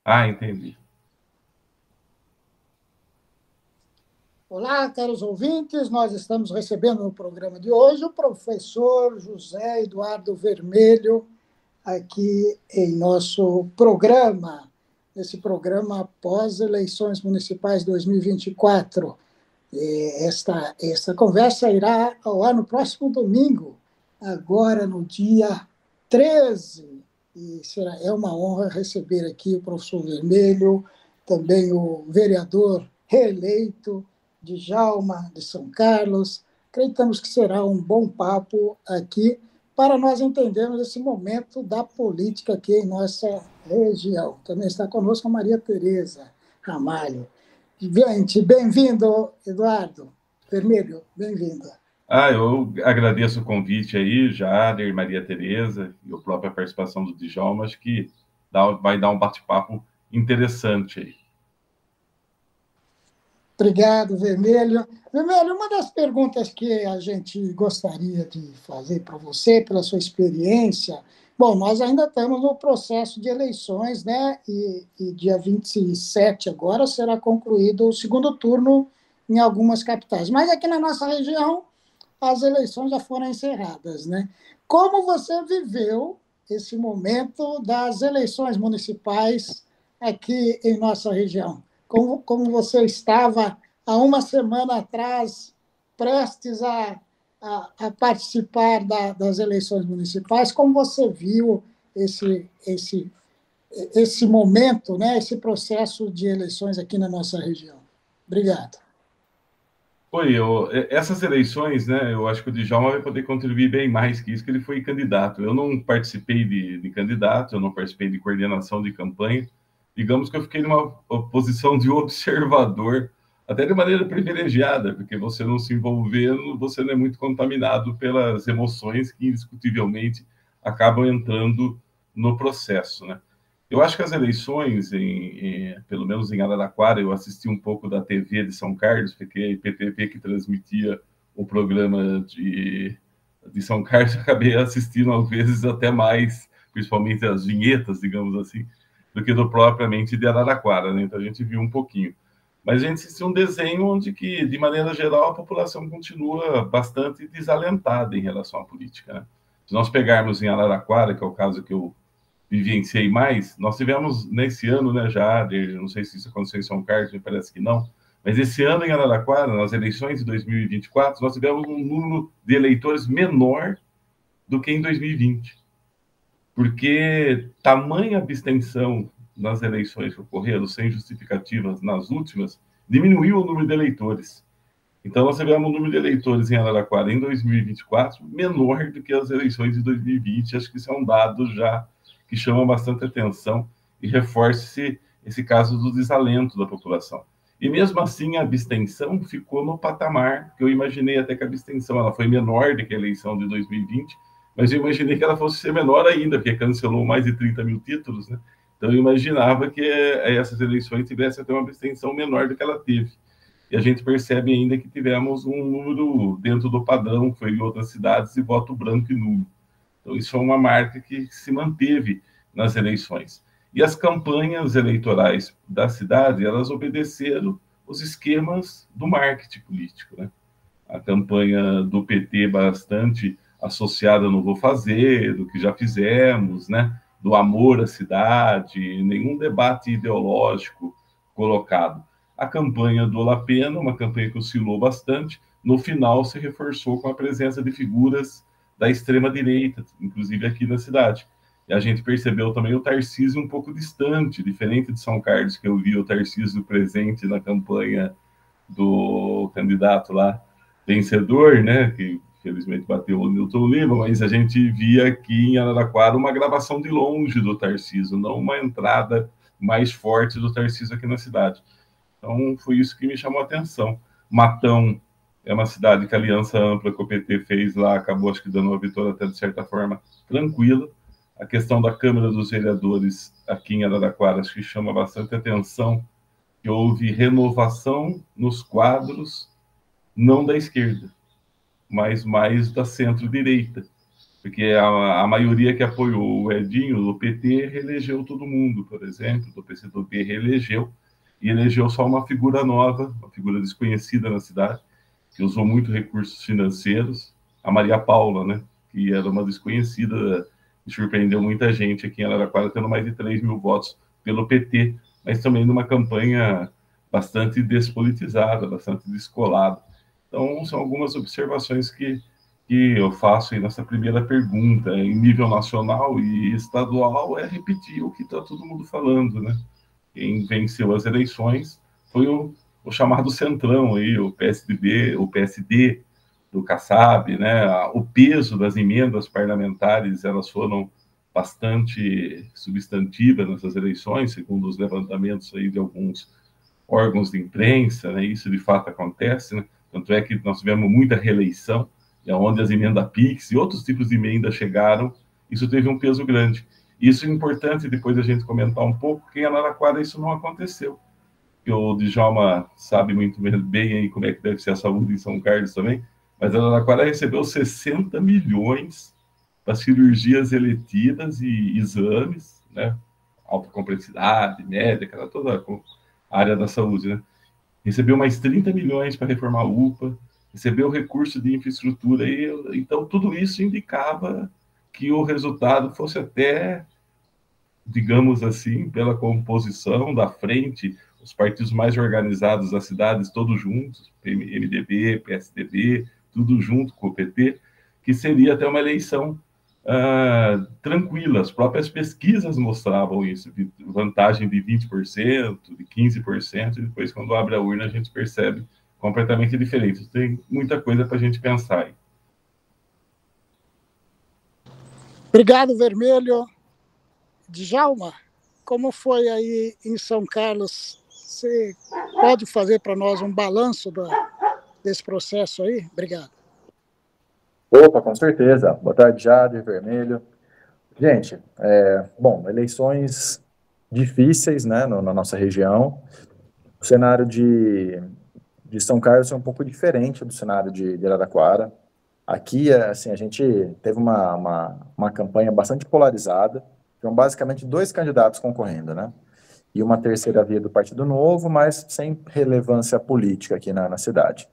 Ah, entendi. Olá, caros ouvintes, nós estamos recebendo no programa de hoje o professor José Eduardo Vermelho, aqui em nosso programa, nesse programa após eleições municipais 2024. Esta conversa irá ao ar no próximo domingo, agora no dia 13. E é uma honra receber aqui o professor Vermelho, também o vereador reeleito Djalma de São Carlos. Acreditamos que será um bom papo aqui para nós entendermos esse momento da política aqui em nossa região. Também está conosco a Maria Tereza Ramalho. Gente, bem-vindo, Eduardo Vermelho, bem-vindo. Ah, eu agradeço o convite aí, Jader, Maria Tereza e a própria participação do Djalma. Acho que vai dar um bate-papo interessante aí. Obrigado, Vermelho. Vermelho, uma das perguntas que a gente gostaria de fazer para você, pela sua experiência, bom, nós ainda estamos no processo de eleições, né? E dia 27 agora será concluído o segundo turno em algumas capitais. Mas aqui na nossa região, as eleições já foram encerradas, né? Como você viveu esse momento das eleições municipais aqui em nossa região? Como você estava há uma semana atrás, prestes a participar das eleições municipais? Como você viu esse momento, né, esse processo de eleições aqui na nossa região? Obrigado. Oi, essas eleições, né, eu acho que o Djalma vai poder contribuir bem mais que isso, que ele foi candidato. Eu não participei de candidato, eu não participei de coordenação de campanha. Digamos que eu fiquei numa posição de observador, até de maneira privilegiada, porque você não se envolvendo, você não é muito contaminado pelas emoções que indiscutivelmente acabam entrando no processo, né? Eu acho que as eleições, pelo menos em Araraquara, eu assisti um pouco da TV de São Carlos, porque a IPTV que transmitia o programa de São Carlos, eu acabei assistindo, às vezes, até mais, principalmente as vinhetas, digamos assim, do que do propriamente de Araraquara, né? Então a gente viu um pouquinho. Mas a gente assistiu um desenho onde que, de maneira geral, a população continua bastante desalentada em relação à política, né? Se nós pegarmos em Araraquara, que é o caso que eu vivenciei mais, nós tivemos nesse ano, né, não sei se isso aconteceu em São Carlos, me parece que não, mas esse ano em Araraquara, nas eleições de 2024, nós tivemos um número de eleitores menor do que em 2020, porque tamanha abstenção nas eleições que ocorreram, sem justificativas nas últimas, diminuiu o número de eleitores. Então, nós tivemos um número de eleitores em Araraquara em 2024 menor do que as eleições de 2020. Acho que isso é um dado já que chama bastante atenção e reforça esse caso do desalento da população. E mesmo assim, a abstenção ficou no patamar que eu imaginei até que a abstenção ela foi menor do que a eleição de 2020, mas eu imaginei que ela fosse ser menor ainda, porque cancelou mais de 30 mil títulos, né? Então, eu imaginava que essas eleições tivessem até uma abstenção menor do que ela teve. E a gente percebe ainda que tivemos um número dentro do padrão, que foi em outras cidades, de voto branco e nulo. Então, isso foi uma marca que se manteve nas eleições. E as campanhas eleitorais da cidade, elas obedeceram os esquemas do marketing político, né? A campanha do PT bastante associada no vou fazer, do que já fizemos, né? Do amor à cidade, nenhum debate ideológico colocado. A campanha do Lapena, uma campanha que oscilou bastante, no final se reforçou com a presença de figuras da extrema-direita, inclusive aqui na cidade. E a gente percebeu também o Tarcísio um pouco distante, diferente de São Carlos, que eu vi o Tarcísio presente na campanha do candidato lá vencedor, né, que felizmente bateu o Newton Lima, mas a gente via aqui em Araraquara uma gravação de longe do Tarcísio, não uma entrada mais forte do Tarcísio aqui na cidade. Então, foi isso que me chamou a atenção. Matão é uma cidade que a aliança ampla que o PT fez lá acabou, acho que, dando uma vitória até, de certa forma, tranquila. A questão da Câmara dos Vereadores aqui em Araraquara, acho que chama bastante atenção, que houve renovação nos quadros, não da esquerda, mas mais da centro-direita. porque a maioria que apoiou o Edinho, do PT, reelegeu todo mundo, por exemplo, do PCdoB reelegeu, e elegeu só uma figura nova, uma figura desconhecida na cidade, que usou muito recursos financeiros, a Maria Paula, né, que era uma desconhecida e surpreendeu muita gente aqui em Araraquara, tendo mais de 3 mil votos pelo PT, mas também numa campanha bastante despolitizada, bastante descolada. Então, são algumas observações que eu faço aí nessa primeira pergunta. Em nível nacional e estadual, é repetir o que está todo mundo falando, né? Quem venceu as eleições foi o chamado Centrão, aí, o PSDB, o PSD do Kassab, né? O peso das emendas parlamentares, elas foram bastante substantivas nessas eleições, segundo os levantamentos aí de alguns órgãos de imprensa, né? Isso de fato acontece, né? Tanto é que nós tivemos muita reeleição, onde as emendas PIX e outros tipos de emenda chegaram, isso teve um peso grande. Isso é importante depois a gente comentar um pouco, porque em Araraquara isso não aconteceu. Que o Djalma sabe muito bem aí como é que deve ser a saúde em São Carlos também, mas a Araraquara recebeu 60 milhões para cirurgias eletivas e exames, né? Alta complexidade, médica, toda a área da saúde, né? Recebeu mais 30 milhões para reformar a UPA, recebeu recurso de infraestrutura, e então tudo isso indicava que o resultado fosse até, digamos assim, pela composição da frente, os partidos mais organizados das cidades, todos juntos, MDB, PSDB, tudo junto com o PT, que seria até uma eleição tranquila. As próprias pesquisas mostravam isso, de vantagem de 20%, de 15%, e depois, quando abre a urna, a gente percebe completamente diferente. Tem muita coisa para a gente pensar aí. Obrigado, Vermelho. Djalma, como foi aí em São Carlos? Você pode fazer para nós um balanço desse processo aí? Obrigado. Opa, com certeza. Boa tarde, Jade, Vermelho. Gente, bom, eleições difíceis, né, na nossa região. O cenário de São Carlos é um pouco diferente do cenário de Araraquara. Aqui, assim, a gente teve uma campanha bastante polarizada. São basicamente dois candidatos concorrendo, né? E uma terceira via do Partido Novo, mas sem relevância política aqui na cidade.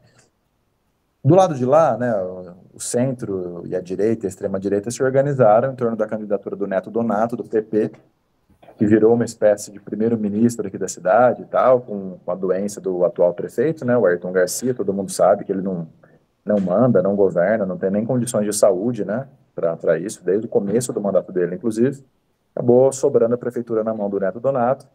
Do lado de lá, né, o centro e a direita, a extrema-direita, se organizaram em torno da candidatura do Neto Donato, do PP, que virou uma espécie de primeiro-ministro aqui da cidade e tal, com a doença do atual prefeito, né, o Ayrton Garcia. Todo mundo sabe que ele não manda, não governa, não tem nem condições de saúde, né, para isso, desde o começo do mandato dele, inclusive. Acabou sobrando a prefeitura na mão do Neto Donato,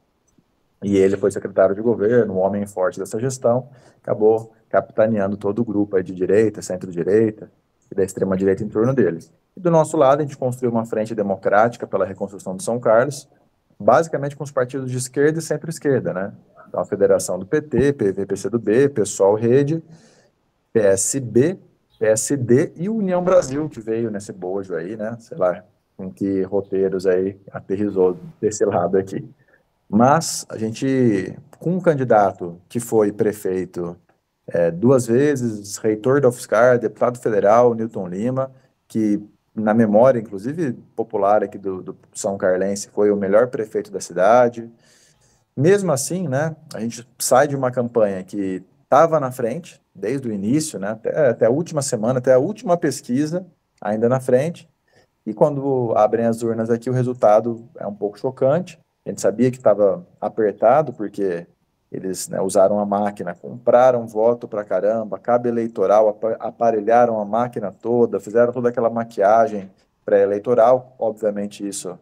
e ele foi secretário de governo, um homem forte dessa gestão, acabou capitaneando todo o grupo aí de direita, centro-direita e da extrema-direita em torno dele. E do nosso lado, a gente construiu uma frente democrática pela reconstrução de São Carlos, basicamente com os partidos de esquerda e centro-esquerda, né? Então, a federação do PT, PV, PCdoB, PSOL, Rede, PSB, PSD e União Brasil, que veio nesse bojo aí, né? Sei lá, com que roteiros aí aterrissou desse lado aqui. Mas a gente, com um candidato que foi prefeito 2 vezes, reitor da UFSCar, deputado federal, Newton Lima, que na memória, inclusive popular aqui do São Carlense, foi o melhor prefeito da cidade. Mesmo assim, né, a gente sai de uma campanha que estava na frente, desde o início, né, até a última semana, até a última pesquisa, ainda na frente, e quando abrem as urnas aqui, o resultado é um pouco chocante. A gente sabia que estava apertado, porque eles, né, usaram a máquina, compraram voto para caramba, cabo eleitoral, aparelharam a máquina toda, fizeram toda aquela maquiagem pré-eleitoral. Obviamente isso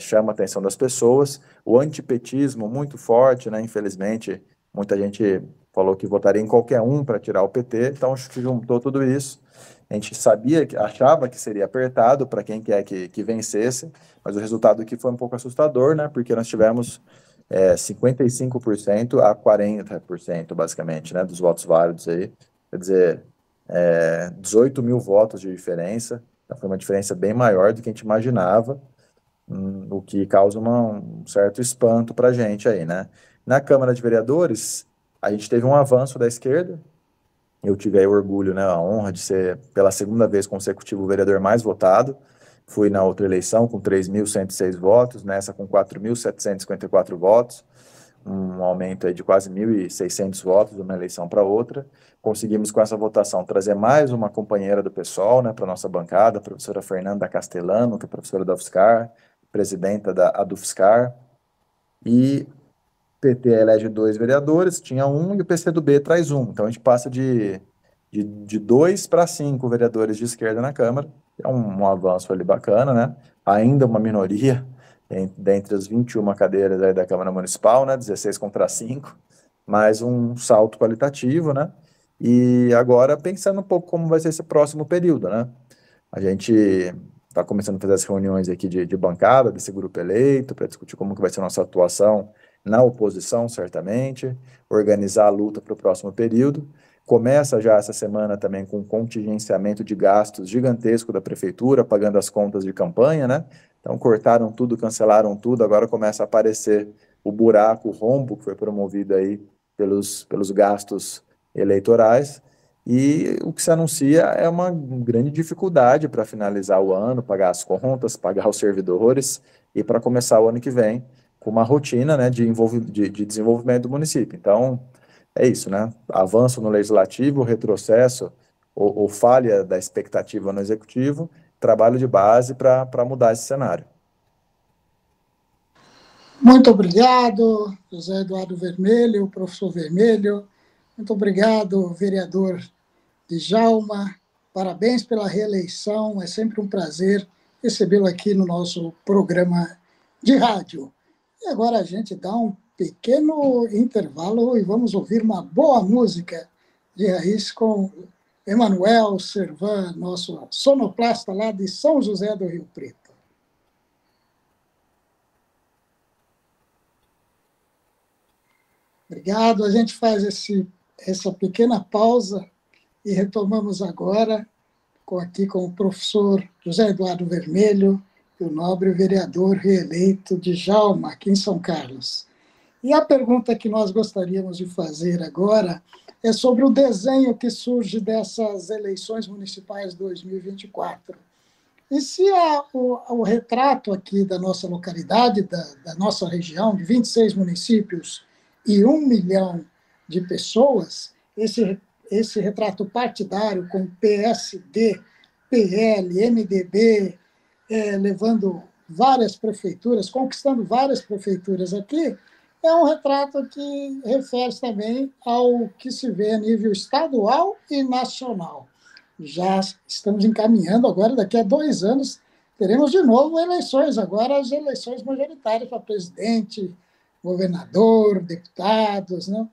chama a atenção das pessoas. O antipetismo muito forte, né? Infelizmente, muita gente falou que votaria em qualquer um para tirar o PT, então acho que juntou tudo isso. A gente achava que seria apertado para quem quer que vencesse, mas o resultado aqui foi um pouco assustador, né? Porque nós tivemos 55% a 40%, basicamente, né? Dos votos válidos aí. Quer dizer, 18 mil votos de diferença. Então, foi uma diferença bem maior do que a gente imaginava, o que causa um certo espanto para a gente aí, né? Na Câmara de Vereadores, a gente teve um avanço da esquerda, Eu tive aí o orgulho, né, a honra de ser, pela segunda vez consecutiva, o vereador mais votado. Fui na outra eleição com 3.106 votos, nessa com 4.754 votos, um aumento aí de quase 1.600 votos de uma eleição para outra. Conseguimos, com essa votação, trazer mais uma companheira do PSOL, né, para a nossa bancada, a professora Fernanda Castellano, que é professora da UFSCar, presidenta da UFSCar, e o PT elege 2 vereadores, tinha um, e o PCdoB traz um. Então a gente passa de 2 para 5 vereadores de esquerda na Câmara. É um avanço ali bacana, né? Ainda uma minoria dentre as 21 cadeiras aí da Câmara Municipal, né? 16 contra 5, mas um salto qualitativo, né? E agora pensando um pouco como vai ser esse próximo período, né? A gente está começando a fazer as reuniões aqui de bancada desse grupo eleito para discutir como que vai ser a nossa atuação na oposição, certamente, organizar a luta para o próximo período. Começa já essa semana também com um contingenciamento de gastos gigantesco da prefeitura, pagando as contas de campanha, né? Então cortaram tudo, cancelaram tudo, agora começa a aparecer o buraco, o rombo que foi promovido aí pelos gastos eleitorais. E o que se anuncia é uma grande dificuldade para finalizar o ano, pagar as contas, pagar os servidores e para começar o ano que vem com uma rotina, né, de desenvolvimento do município. Então, é isso, né? Avanço no legislativo, retrocesso ou falha da expectativa no executivo, trabalho de base para mudar esse cenário. Muito obrigado, José Eduardo Vermelho, professor Vermelho. Muito obrigado, vereador Djalma. Parabéns pela reeleição. É sempre um prazer recebê-lo aqui no nosso programa de rádio. E agora a gente dá um pequeno intervalo e vamos ouvir uma boa música de raiz com Emanuel Servan, nosso sonoplasta lá de São José do Rio Preto. Obrigado. A gente faz essa pequena pausa e retomamos agora aqui com o professor José Eduardo Vermelho, o nobre vereador reeleito Djalma, aqui em São Carlos. E a pergunta que nós gostaríamos de fazer agora é sobre o desenho que surge dessas eleições municipais 2024. E se o retrato aqui da nossa localidade, da nossa região, de 26 municípios e 1 milhão de pessoas, esse retrato partidário com PSD, PL, MDB, levando várias prefeituras, conquistando várias prefeituras aqui, é um retrato que refere também ao que se vê a nível estadual e nacional. Já estamos encaminhando agora, daqui a 2 anos, teremos de novo eleições, agora as eleições majoritárias para presidente, governador, deputados, né?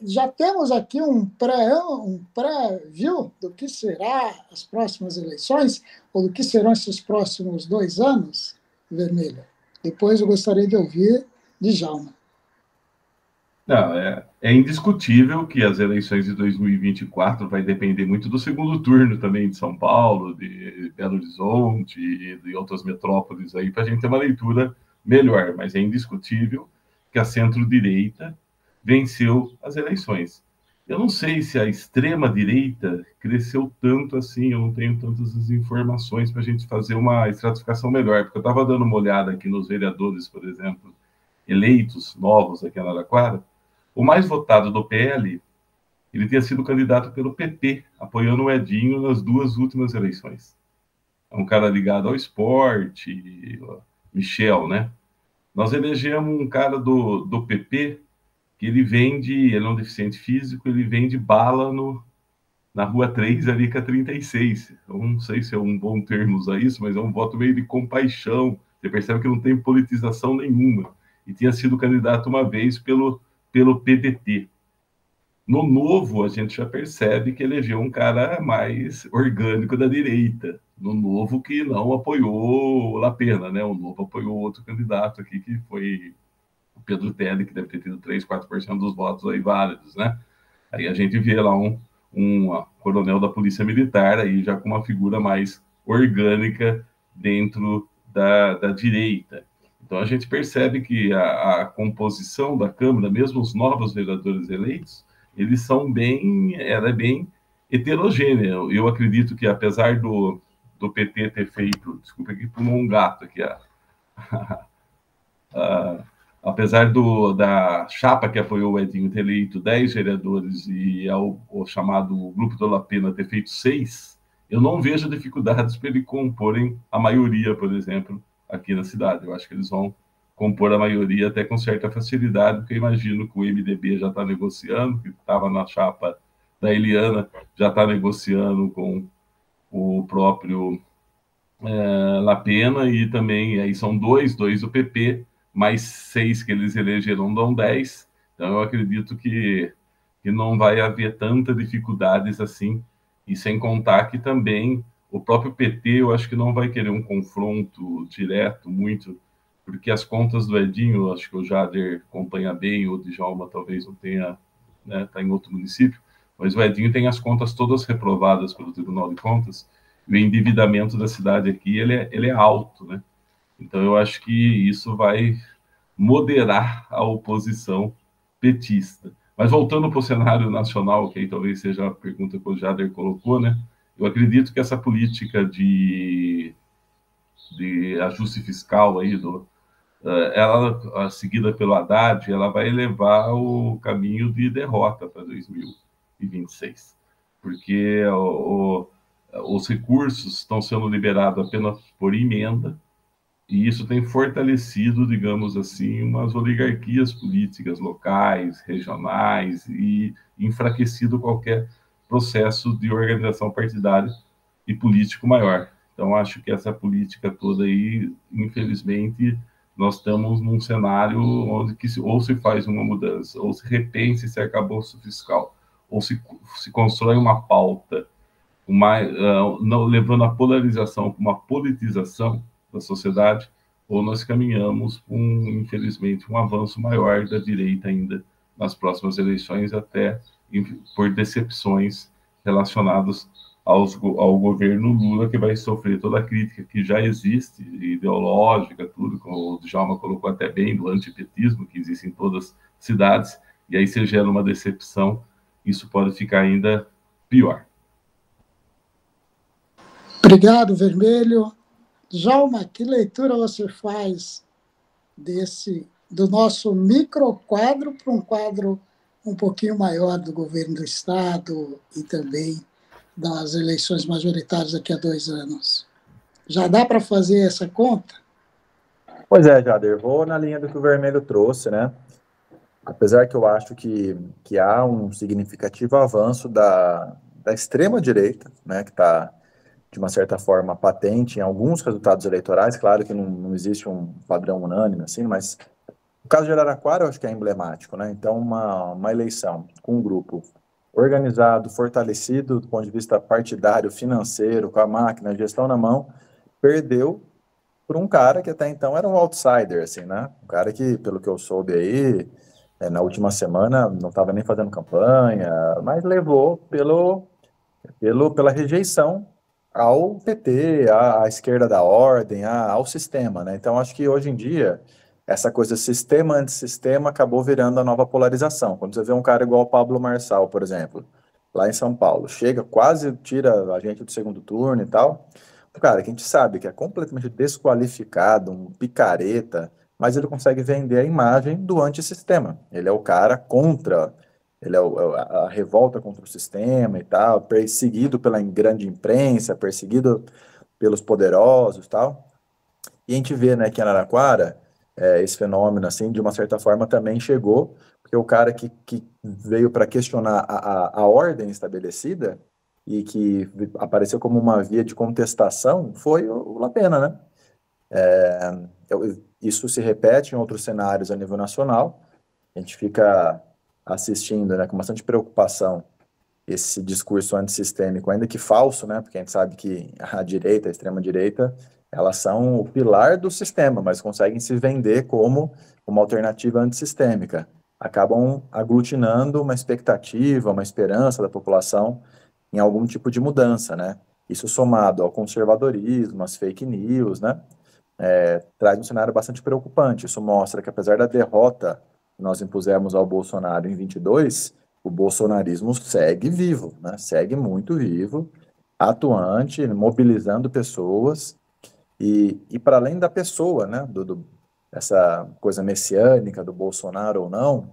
Já temos aqui um pré-view do que será as próximas eleições, ou do que serão esses próximos 2 anos, Vermelho. Depois eu gostaria de ouvir Djalma. Não, é indiscutível que as eleições de 2024 vai depender muito do segundo turno também de São Paulo, de Belo Horizonte e de outras metrópoles aí, para a gente ter uma leitura melhor, mas é indiscutível que a centro-direita venceu as eleições. Eu não sei se a extrema-direita cresceu tanto assim, eu não tenho tantas informações para a gente fazer uma estratificação melhor, porque eu estava dando uma olhada aqui nos vereadores, por exemplo, eleitos novos aqui em Araraquara. O mais votado do PL, ele tinha sido candidato pelo PT, apoiando o Edinho nas 2 últimas eleições. É um cara ligado ao esporte, Michel, né? Nós elegemos um cara do PP, que ele é um deficiente físico, ele vende bala na Rua 3, ali com a 36. Eu não sei se é um bom termo usar isso, mas é um voto meio de compaixão. Você percebe que não tem politização nenhuma. E tinha sido candidato uma vez pelo PDT. No Novo, a gente já percebe que elegeu um cara mais orgânico da direita. No Novo, que não apoiou o Lapena, né? O Novo apoiou outro candidato aqui, que foi o Pedro Telli, que deve ter tido 3, 4% dos votos aí válidos, né? Aí a gente vê lá um coronel da Polícia Militar, aí já com uma figura mais orgânica dentro da direita. Então a gente percebe que a composição da Câmara, mesmo os novos vereadores eleitos, eles são bem, ela é bem heterogênea. Eu acredito que, apesar do PT ter feito, desculpa aqui, pulou um gato aqui, apesar da chapa que apoiou o Edinho ter eleito 10 vereadores e o chamado Grupo do Lapena ter feito 6, eu não vejo dificuldades para eles comporem a maioria, por exemplo, aqui na cidade. Eu acho que eles vão compor a maioria até com certa facilidade, porque eu imagino que o MDB já está negociando, que estava na chapa da Eliana, já está negociando com o próprio Lapena, e também aí são dois do PP, mais 6 que eles elegeram dão 10. Então eu acredito que não vai haver tantas dificuldades assim, e sem contar que também o próprio PT, eu acho que não vai querer um confronto direto muito, porque as contas do Edinho, acho que o Jader acompanha bem, o Djalma talvez não tenha, né, está em outro município, mas o Edinho tem as contas todas reprovadas pelo Tribunal de Contas, e o endividamento da cidade aqui, ele é alto, né? Então eu acho que isso vai moderar a oposição petista. Mas voltando para o cenário nacional, que aí talvez seja a pergunta que o Jader colocou, né? Eu acredito que essa política de ajuste fiscal aí, ela, seguida pelo Haddad, ela vai levar o caminho de derrota para 2026. Porque os recursos estão sendo liberados apenas por emenda, e isso tem fortalecido, digamos assim, umas oligarquias políticas locais, regionais, e enfraquecido qualquer processo de organização partidária e político maior. Então, acho que essa política toda aí, infelizmente, nós estamos num cenário onde ou se faz uma mudança, ou se repense esse arcabouço fiscal, ou se constrói uma pauta, não levando a polarização para uma politização da sociedade, ou nós caminhamos com, infelizmente, um avanço maior da direita ainda nas próximas eleições, até por decepções relacionadas ao governo Lula, que vai sofrer toda a crítica que já existe, ideológica, tudo, como o Djalma colocou até bem, do antipetismo que existe em todas as cidades, e aí se gera uma decepção, isso pode ficar ainda pior. Obrigado, Vermelho. Djalma, que leitura você faz do nosso microquadro para um quadro um pouquinho maior do governo do Estado e também das eleições majoritárias daqui a 2 anos? Já dá para fazer essa conta? Pois é, Jader, vou na linha do que o Vermelho trouxe, né? Apesar que eu acho que há um significativo avanço da extrema-direita, né, que está, de uma certa forma, patente em alguns resultados eleitorais. Claro que não existe um padrão unânime, assim, mas o caso de Araraquara eu acho que é emblemático, né? Então, uma eleição com um grupo organizado, fortalecido do ponto de vista partidário, financeiro, com a máquina, a gestão na mão, perdeu por um cara que até então era um outsider, assim, né? Um cara que, pelo que eu soube aí, na última semana não estava nem fazendo campanha, mas levou pela rejeição ao PT, à esquerda da ordem, ao sistema, né? Então, acho que hoje em dia, essa coisa sistema-antissistema acabou virando a nova polarização. Quando você vê um cara igual o Pablo Marçal, por exemplo, lá em São Paulo, chega, quase tira a gente do segundo turno e tal, um cara que a gente sabe que é completamente desqualificado, um picareta, mas ele consegue vender a imagem do antissistema. Ele é o cara contra, ele é a revolta contra o sistema e tal, perseguido pela grande imprensa, perseguido pelos poderosos e tal. E a gente vê, né, que em Araraquara, esse fenômeno, assim, de uma certa forma também chegou, porque o cara que veio para questionar a ordem estabelecida e que apareceu como uma via de contestação foi o Lapena, né? Isso se repete em outros cenários a nível nacional. A gente fica assistindo, né, com bastante preocupação esse discurso antissistêmico, ainda que falso, né, porque a gente sabe que a direita, a extrema-direita, elas são o pilar do sistema, mas conseguem se vender como uma alternativa antissistêmica. Acabam aglutinando uma expectativa, uma esperança da população em algum tipo de mudança, né? Isso somado ao conservadorismo, às fake news, né? Traz um cenário bastante preocupante. Isso mostra que, apesar da derrota que nós impusemos ao Bolsonaro em 22, o bolsonarismo segue vivo, né? Segue muito vivo, atuante, mobilizando pessoas, e para além da pessoa, né? Essa coisa messiânica do Bolsonaro ou não,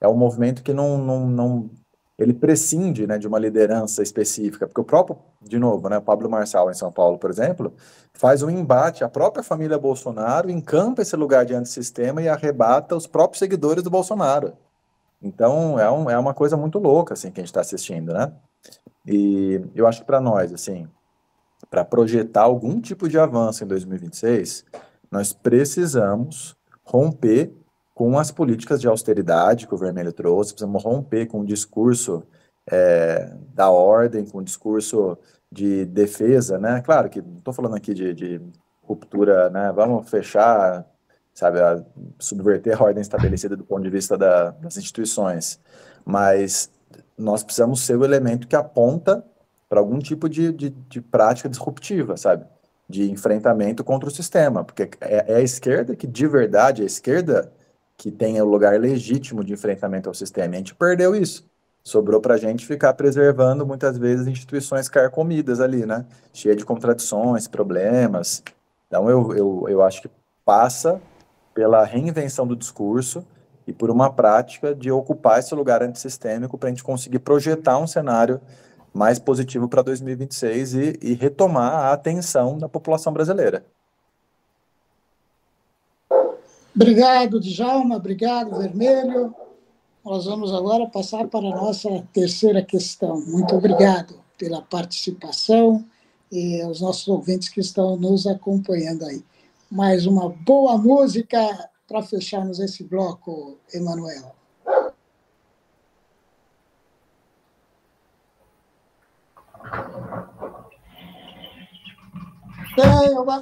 é um movimento que não ele prescinde, né, de uma liderança específica, porque o próprio, de novo, né, Pablo Marçal em São Paulo, por exemplo, faz um embate, a própria família Bolsonaro encampa esse lugar de antissistema e arrebata os próprios seguidores do Bolsonaro. Então, é uma coisa muito louca, assim, que a gente está assistindo, né? E eu acho que para nós, assim, para projetar algum tipo de avanço em 2026, nós precisamos romper com as políticas de austeridade que o Vermelho trouxe, precisamos romper com o discurso da ordem, com o discurso de defesa, né? Claro que não estou falando aqui de ruptura, né? Vamos fechar, sabe, subverter a ordem estabelecida do ponto de vista das instituições, mas nós precisamos ser o elemento que aponta para algum tipo de prática disruptiva, sabe? De enfrentamento contra o sistema, porque é a esquerda que, de verdade, a esquerda que tem o lugar legítimo de enfrentamento ao sistema. E a gente perdeu isso. Sobrou para a gente ficar preservando, muitas vezes, instituições carcomidas ali, né? Cheia de contradições, problemas. Então, eu acho que passa pela reinvenção do discurso e por uma prática de ocupar esse lugar antissistêmico para a gente conseguir projetar um cenário mais positivo para 2026 e retomar a atenção da população brasileira. Obrigado, Djalma, obrigado, Vermelho. Nós vamos agora passar para a nossa terceira questão. Muito obrigado pela participação e aos nossos ouvintes que estão nos acompanhando aí. Mais uma boa música para fecharmos esse bloco, Emanuel.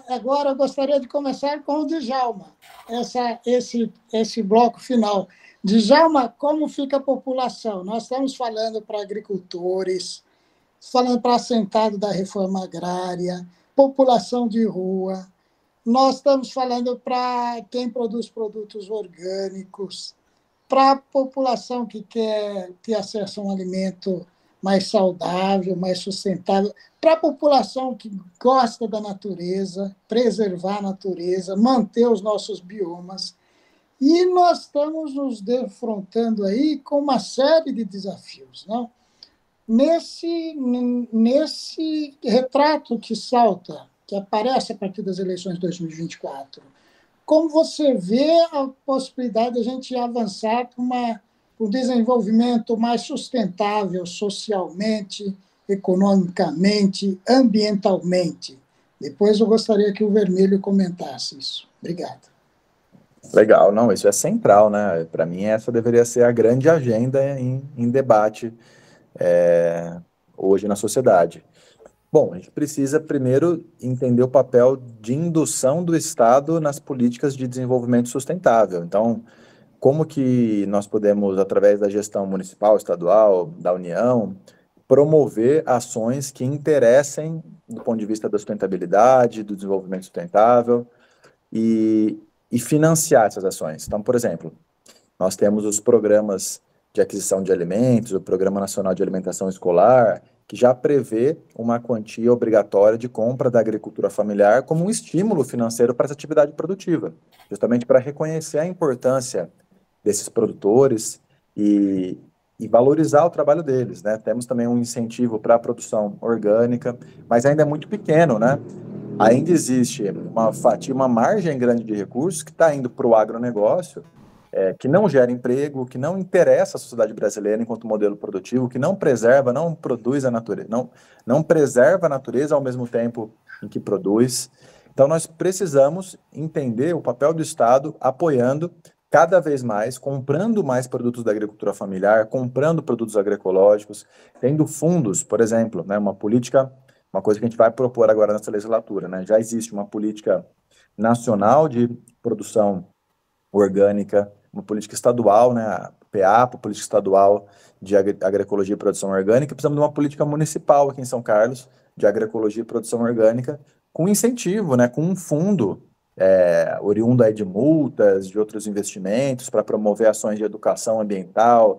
Agora eu gostaria de começar com o Djalma, esse bloco final. Djalma, como fica a população? Nós estamos falando para agricultores, falando para assentado da reforma agrária, população de rua, nós estamos falando para quem produz produtos orgânicos, para a população que quer ter acesso a um alimento mais saudável, mais sustentável, para a população que gosta da natureza, preservar a natureza, manter os nossos biomas. E nós estamos nos defrontando aí com uma série de desafios, não? Nesse retrato que salta, que aparece a partir das eleições de 2024, como você vê a possibilidade de a gente avançar para um desenvolvimento mais sustentável socialmente, economicamente, ambientalmente? Depois eu gostaria que o Vermelho comentasse isso. Obrigado. Legal, não, isso é central, né? Para mim, essa deveria ser a grande agenda em debate hoje na sociedade. Bom, a gente precisa primeiro entender o papel de indução do Estado nas políticas de desenvolvimento sustentável. Então, como que nós podemos, através da gestão municipal, estadual, da União, promover ações que interessem do ponto de vista da sustentabilidade, do desenvolvimento sustentável e financiar essas ações. Então, por exemplo, nós temos os programas de aquisição de alimentos, o Programa Nacional de Alimentação Escolar, que já prevê uma quantia obrigatória de compra da agricultura familiar como um estímulo financeiro para essa atividade produtiva, justamente para reconhecer a importância desses produtores e valorizar o trabalho deles, né? Temos também um incentivo para a produção orgânica, mas ainda é muito pequeno, né? Ainda existe uma fatia, uma margem grande de recursos que está indo para o agronegócio, que não gera emprego, que não interessa a sociedade brasileira enquanto modelo produtivo, que não preserva, não produz a natureza, não preserva a natureza ao mesmo tempo em que produz. Então, nós precisamos entender o papel do Estado apoiando cada vez mais, comprando mais produtos da agricultura familiar, comprando produtos agroecológicos, tendo fundos, por exemplo, né, uma política, uma coisa que a gente vai propor agora nessa legislatura, né? Já existe uma política nacional de produção orgânica, uma política estadual, né, a PEAPO, política estadual de agroecologia e produção orgânica, precisamos de uma política municipal aqui em São Carlos, de agroecologia e produção orgânica, com incentivo, né, com um fundo oriundo aí de multas, de outros investimentos, para promover ações de educação ambiental,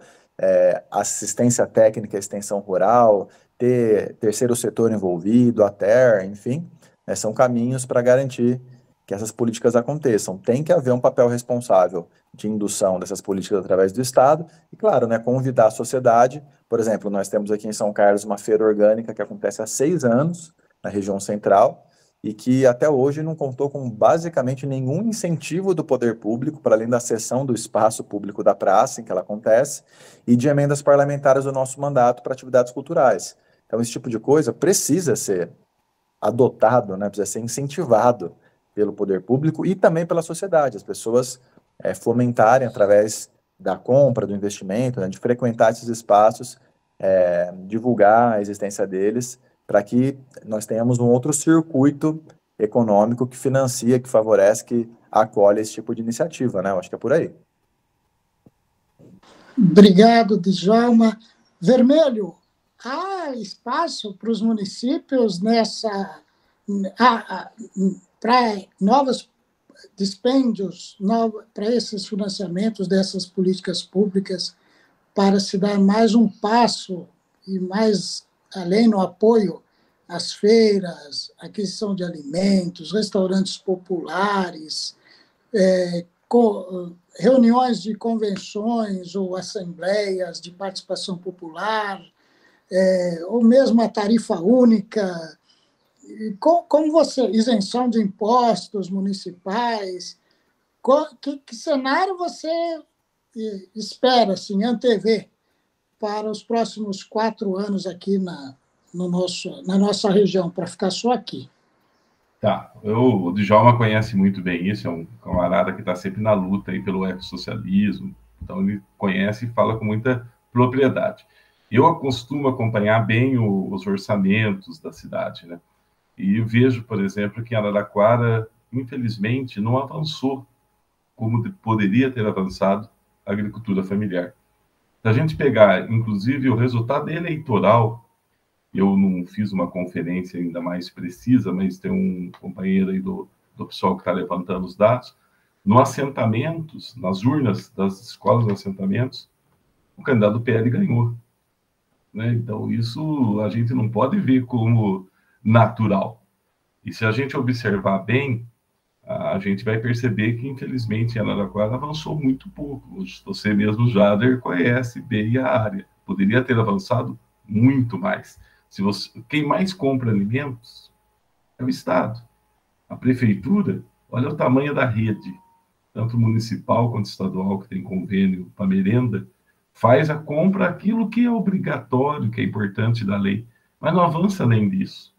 assistência técnica e extensão rural, ter terceiro setor envolvido, a TER, enfim, né, são caminhos para garantir que essas políticas aconteçam. Tem que haver um papel responsável de indução dessas políticas através do Estado e, claro, né, convidar a sociedade. Por exemplo, nós temos aqui em São Carlos uma feira orgânica que acontece há 6 anos na região central e que até hoje não contou com basicamente nenhum incentivo do poder público, para além da cessão do espaço público da praça em que ela acontece, e de emendas parlamentares do nosso mandato para atividades culturais. Então, esse tipo de coisa precisa ser adotado, né, precisa ser incentivado pelo poder público e também pela sociedade, as pessoas fomentarem através da compra, do investimento, né, de frequentar esses espaços, divulgar a existência deles, para que nós tenhamos um outro circuito econômico que financia, que favorece, que acolhe esse tipo de iniciativa, né? Eu acho que é por aí. Obrigado, Djalma. Vermelho, há espaço para os municípios para novos dispêndios, para esses financiamentos dessas políticas públicas, para se dar mais um passo e mais além no apoio às feiras, aquisição de alimentos, restaurantes populares, reuniões de convenções ou assembleias de participação popular, ou mesmo a tarifa única. Como você, isenção de impostos municipais, que cenário você espera, assim, antevê para os próximos 4 anos aqui na nossa região, para ficar só aqui? Tá, o Djalma conhece muito bem isso, é um camarada que está sempre na luta aí pelo ecossocialismo, então ele conhece e fala com muita propriedade. Eu costumo acompanhar bem os orçamentos da cidade, né? E vejo, por exemplo, que Araraquara, infelizmente, não avançou como poderia ter avançado a agricultura familiar. Se a gente pegar, inclusive, o resultado eleitoral, eu não fiz uma conferência ainda mais precisa, mas tem um companheiro aí do pessoal que está levantando os dados, nos assentamentos, nas urnas das escolas de assentamentos, o candidato do PL ganhou. Né? Então, isso a gente não pode ver como natural. E se a gente observar bem, a gente vai perceber que, infelizmente, em Araraquara avançou muito pouco. Você mesmo, Jader, conhece bem a área. Poderia ter avançado muito mais. Quem mais compra alimentos é o Estado. A prefeitura, olha o tamanho da rede, tanto municipal quanto estadual, que tem convênio para merenda, faz a compra aquilo que é obrigatório, que é importante da lei, mas não avança além disso.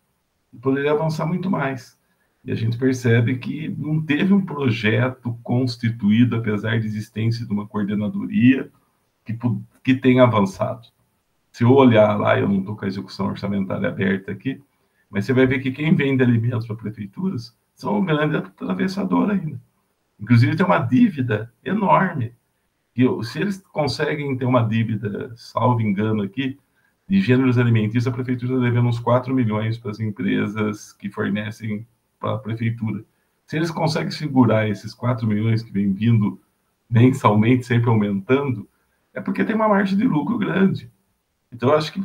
Poderia avançar muito mais. E a gente percebe que não teve um projeto constituído, apesar de existência de uma coordenadoria, que tenha avançado. Se eu olhar lá, eu não estou com a execução orçamentária aberta aqui, mas você vai ver que quem vende alimentos para prefeituras são um grande atravessador ainda. Inclusive, tem uma dívida enorme. Se eles conseguem ter uma dívida, salvo engano aqui, de gêneros alimentícios, a prefeitura está devendo uns 4 milhões para as empresas que fornecem para a prefeitura. Se eles conseguem segurar esses 4 milhões que vem vindo mensalmente, sempre aumentando, é porque tem uma margem de lucro grande. Então, eu acho que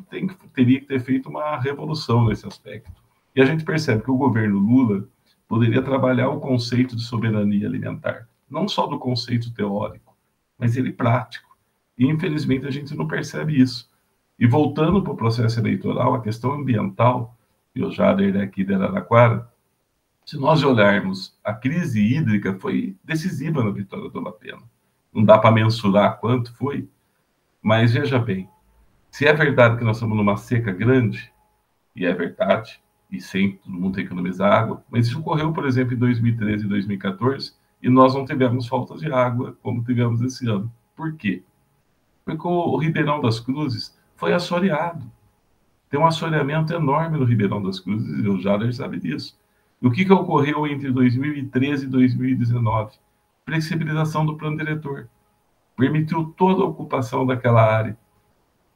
teria que ter feito uma revolução nesse aspecto. E a gente percebe que o governo Lula poderia trabalhar o conceito de soberania alimentar, não só do conceito teórico, mas ele prático. E, infelizmente, a gente não percebe isso. E voltando para o processo eleitoral, a questão ambiental, e o Jader aqui de Araraquara, se nós olharmos, a crise hídrica foi decisiva na vitória do Lapena. Não dá para mensurar quanto foi, mas veja bem, se é verdade que nós estamos numa seca grande, e é verdade, e sempre todo mundo tem que economizar água, mas isso ocorreu, por exemplo, em 2013 e 2014, e nós não tivemos falta de água como tivemos esse ano. Por quê? Porque o Ribeirão das Cruzes foi assoreado. Tem um assoreamento enorme no Ribeirão das Cruzes, e o Jader sabe disso. E o que ocorreu entre 2013 e 2019? Flexibilização do plano diretor. Permitiu toda a ocupação daquela área.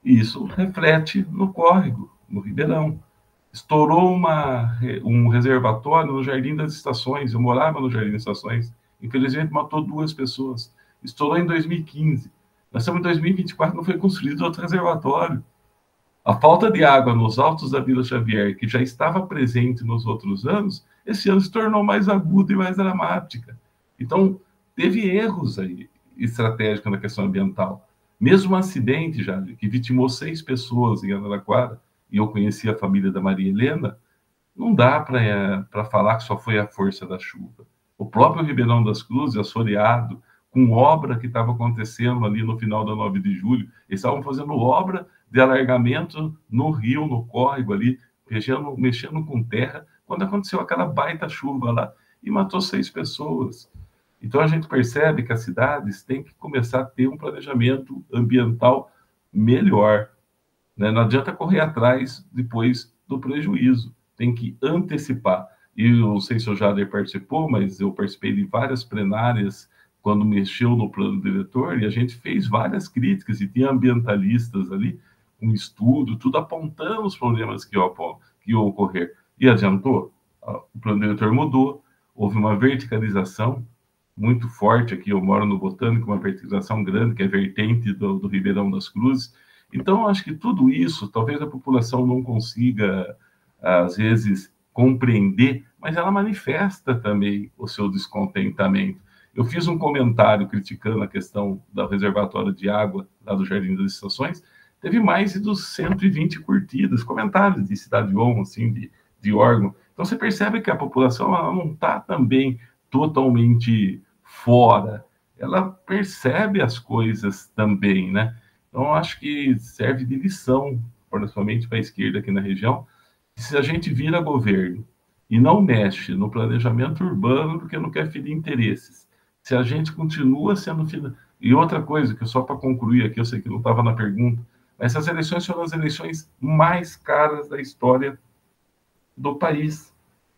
E isso reflete no córrego, no Ribeirão. Estourou um reservatório no Jardim das Estações. Eu morava no Jardim das Estações. Infelizmente, matou 2 pessoas. Estourou em 2015. Nós estamos em 2024, não foi construído outro reservatório. A falta de água nos altos da Vila Xavier, que já estava presente nos outros anos, esse ano se tornou mais aguda e mais dramática. Então, teve erros aí estratégicos na questão ambiental. Mesmo um acidente, já que vitimou 6 pessoas em Araraquara, e eu conheci a família da Maria Helena, não dá para falar que só foi a força da chuva. O próprio Ribeirão das Cruzes, assoreado, com obra que estava acontecendo ali no final da 9 de julho, eles estavam fazendo obra de alargamento no rio, no córrego ali, mexendo com terra, quando aconteceu aquela baita chuva lá e matou 6 pessoas. Então a gente percebe que as cidades têm que começar a ter um planejamento ambiental melhor, né? Não adianta correr atrás depois do prejuízo, tem que antecipar. E eu não sei se o Jader participou, mas eu participei de várias plenárias quando mexeu no plano diretor, e a gente fez várias críticas, e tinha ambientalistas ali, um estudo, tudo apontando os problemas que iam ocorrer. E adiantou, o plano diretor mudou, houve uma verticalização muito forte aqui, eu moro no Botânico, uma verticalização grande, que é vertente do Ribeirão das Cruzes. Então, acho que tudo isso, talvez a população não consiga, às vezes, compreender, mas ela manifesta também o seu descontentamento. Eu fiz um comentário criticando a questão do reservatório de água lá do Jardim das Estações, teve mais de 120 curtidas, comentários de Cidade On, assim, de órgão. Então, você percebe que a população ela não está também totalmente fora, ela percebe as coisas também, né? Então, acho que serve de lição, principalmente para a esquerda aqui na região, que se a gente vira governo e não mexe no planejamento urbano porque não quer ferir interesses, se a gente continua sendo... E outra coisa, que só para concluir aqui, eu sei que não estava na pergunta, essas eleições foram as eleições mais caras da história do país.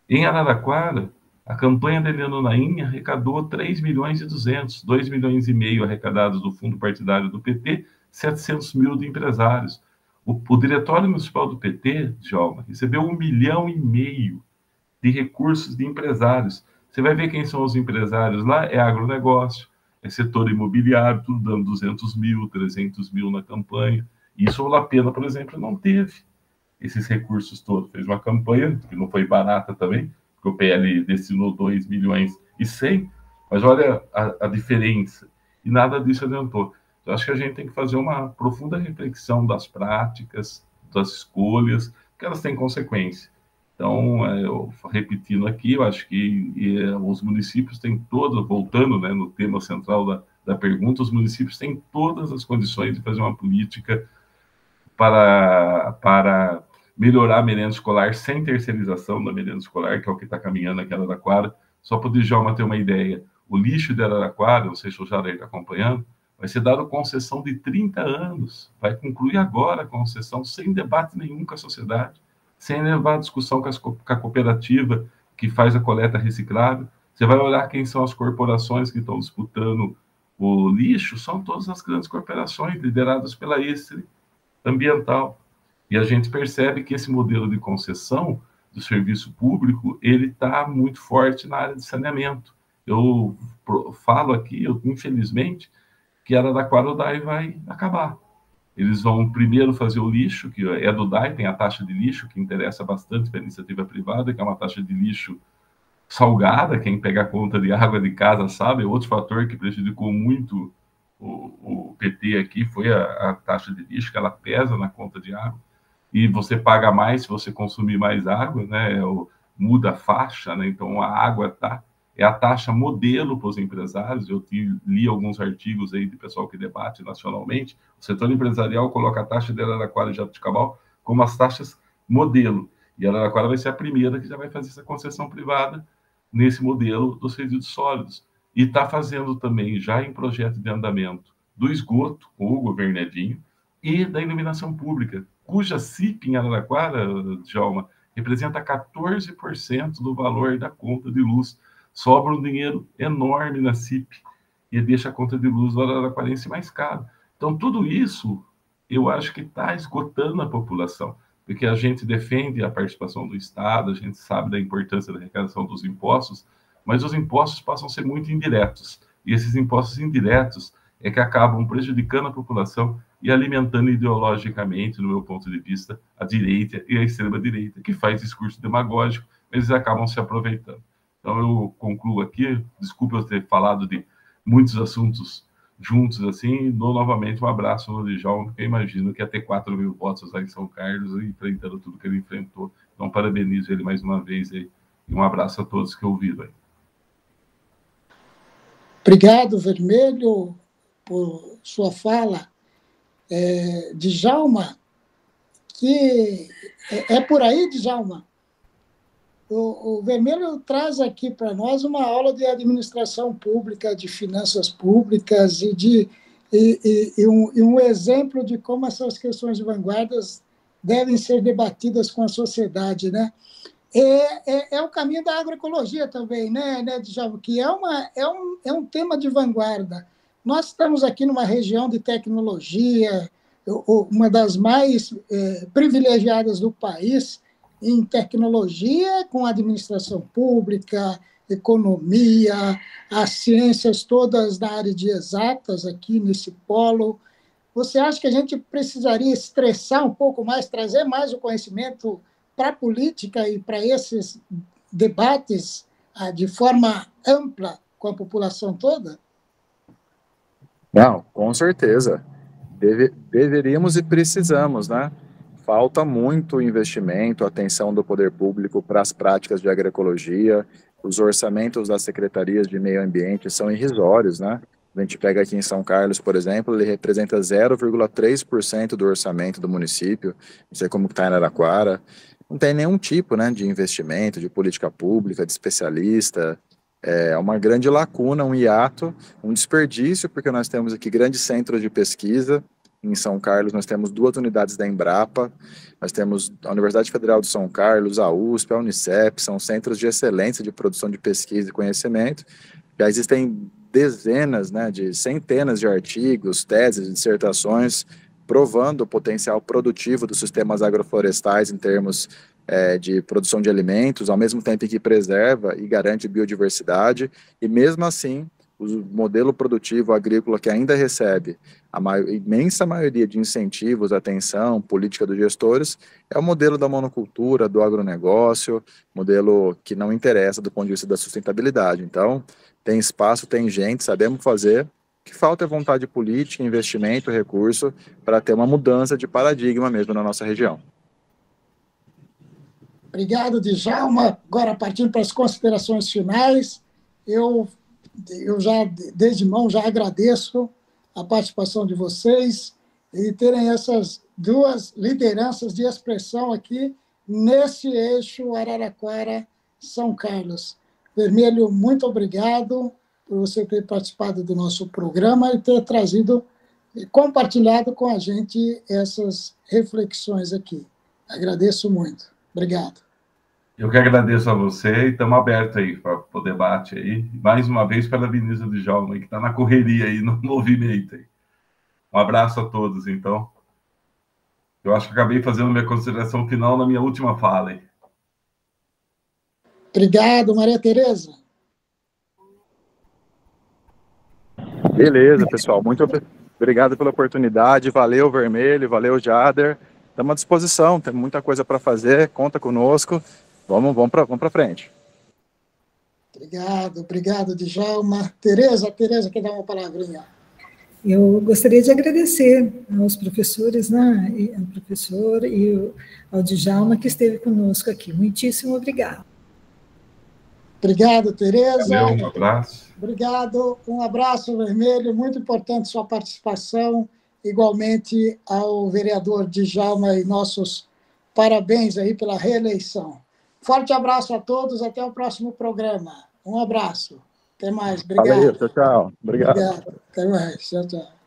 Em Araraquara, a campanha da Eliana Naim arrecadou 3 milhões e 200, 2 milhões e meio arrecadados do fundo partidário do PT, 700 mil de empresários. O diretório municipal do PT, Djalma, recebeu 1,5 milhão de recursos de empresários. Você vai ver quem são os empresários lá, é agronegócio, é setor imobiliário, tudo dando 200 mil, 300 mil na campanha. Isso o Lapena, por exemplo, não teve esses recursos todos. Fez uma campanha que não foi barata também, porque o PL destinou 2 milhões e 100, mas olha a diferença. E nada disso adiantou. Eu acho que a gente tem que fazer uma profunda reflexão das práticas, das escolhas, que elas têm consequência. Então, eu repetindo aqui, eu acho que os municípios têm todas, voltando, né, no tema central da pergunta, os municípios têm todas as condições de fazer uma política para melhorar a merenda escolar sem terceirização da merenda escolar, que é o que está caminhando aqui em Araraquara. Só para o Djalma ter uma ideia, o lixo de Araraquara, não sei se o Jader está acompanhando, vai ser dado concessão de 30 anos, vai concluir agora a concessão, sem debate nenhum com a sociedade, sem levar a discussão com a cooperativa que faz a coleta reciclável. Você vai olhar quem são as corporações que estão disputando o lixo, são todas as grandes corporações lideradas pela Estre Ambiental. E a gente percebe que esse modelo de concessão do serviço público, ele está muito forte na área de saneamento. Eu falo aqui, infelizmente, que a Araraquara o DAI vai acabar. Eles vão primeiro fazer o lixo, que é do DAI, tem a taxa de lixo, que interessa bastante para a iniciativa privada, que é uma taxa de lixo salgada, quem pega a conta de água de casa sabe, outro fator que prejudicou muito o PT aqui foi a taxa de lixo, que ela pesa na conta de água, e você paga mais se você consumir mais água, né? Muda a faixa, né? Então a água é a taxa modelo para os empresários. Eu li alguns artigos aí de pessoal que debate nacionalmente. O setor empresarial coloca a taxa de Araraquara e Jabuticabal como as taxas modelo. E a Araraquara vai ser a primeira que já vai fazer essa concessão privada nesse modelo dos resíduos sólidos. E está fazendo também, já em projeto de andamento, do esgoto, com o governo Edinho, e da iluminação pública, cuja CIP em Araraquara, Djalma, representa 14% do valor da conta de luz. Sobra um dinheiro enorme na CIP e deixa a conta de luz do araraquarense mais caro. Então, tudo isso, eu acho que está esgotando a população, porque a gente defende a participação do Estado, a gente sabe da importância da arrecadação dos impostos, mas os impostos passam a ser muito indiretos. E esses impostos indiretos, é que acabam prejudicando a população e alimentando ideologicamente, no meu ponto de vista, a direita e a extrema-direita, que faz discurso demagógico, eles acabam se aproveitando. Então, eu concluo aqui, desculpe eu ter falado de muitos assuntos juntos, assim, dou novamente um abraço no Djalma, porque eu imagino que ia ter 4 mil votos lá em São Carlos, enfrentando tudo que ele enfrentou. Então, parabenizo ele mais uma vez aí, e um abraço a todos que ouviram aí. Obrigado, Vermelho, por sua fala. Djalma, que é por aí, Djalma? O Vermelho traz aqui para nós uma aula de administração pública, de finanças públicas e um exemplo de como essas questões de vanguardas devem ser debatidas com a sociedade, né? É o caminho da agroecologia também, né, Djalma? Que é um tema de vanguarda. Nós estamos aqui numa região de tecnologia, uma das mais privilegiadas do país, em tecnologia, com administração pública, economia, as ciências todas na área de exatas aqui nesse polo. Você acha que a gente precisaria estressar um pouco mais, trazer mais o conhecimento para a política e para esses debates de forma ampla com a população toda? Não, com certeza. Deveríamos e precisamos, né? Falta muito investimento, atenção do poder público para as práticas de agroecologia. Os orçamentos das secretarias de meio ambiente são irrisórios, né? A gente pega aqui em São Carlos, por exemplo, ele representa 0,3% do orçamento do município. Não sei como está em Araraquara. Não tem nenhum tipo, né, de investimento, de política pública, de especialista. É uma grande lacuna, um hiato, um desperdício, porque nós temos aqui grandes centros de pesquisa. Em São Carlos, nós temos 2 unidades da Embrapa, nós temos a Universidade Federal de São Carlos, a USP, a Unicep, são centros de excelência de produção de pesquisa e conhecimento. Já existem dezenas, né, de centenas de artigos, teses, dissertações, provando o potencial produtivo dos sistemas agroflorestais em termos de produção de alimentos, ao mesmo tempo que preserva e garante biodiversidade, e mesmo assim, o modelo produtivo agrícola que ainda recebe a imensa maioria de incentivos, atenção, política dos gestores, é o modelo da monocultura, do agronegócio, modelo que não interessa do ponto de vista da sustentabilidade. Então, tem espaço, tem gente, sabemos fazer, o que falta é vontade política, investimento, recurso, para ter uma mudança de paradigma mesmo na nossa região. Obrigado, Djalma. Agora, partindo para as considerações finais, eu já, desde mão, já agradeço a participação de vocês e terem essas 2 lideranças de expressão aqui nesse eixo Araraquara-São Carlos. Vermelho, muito obrigado por você ter participado do nosso programa e ter trazido e compartilhado com a gente essas reflexões aqui. Agradeço muito. Obrigado. Eu que agradeço a você e estamos abertos aí para o debate aí. Mais uma vez, parabenizo o Djalma, que está na correria aí, no movimento aí. Um abraço a todos, então. Eu acho que acabei fazendo minha consideração final na minha última fala aí. Obrigado, Maria Tereza. Beleza, pessoal. Muito obrigado pela oportunidade. Valeu, Vermelho. Valeu, Jader. Estamos à disposição. Tem muita coisa para fazer. Conta conosco. Vamos para frente. Obrigado, Djalma. Tereza, quer dar uma palavrinha? Eu gostaria de agradecer aos professores, né, ao professor e ao Djalma que esteve conosco aqui. Muitíssimo obrigado. Obrigado, Tereza. Valeu, um abraço. Obrigado, um abraço, Vermelho. Muito importante sua participação. Igualmente ao vereador Djalma e nossos parabéns aí pela reeleição. Forte abraço a todos, até o próximo programa. Um abraço. Até mais, obrigado. Valeu, tchau. Obrigado. Até mais, tchau.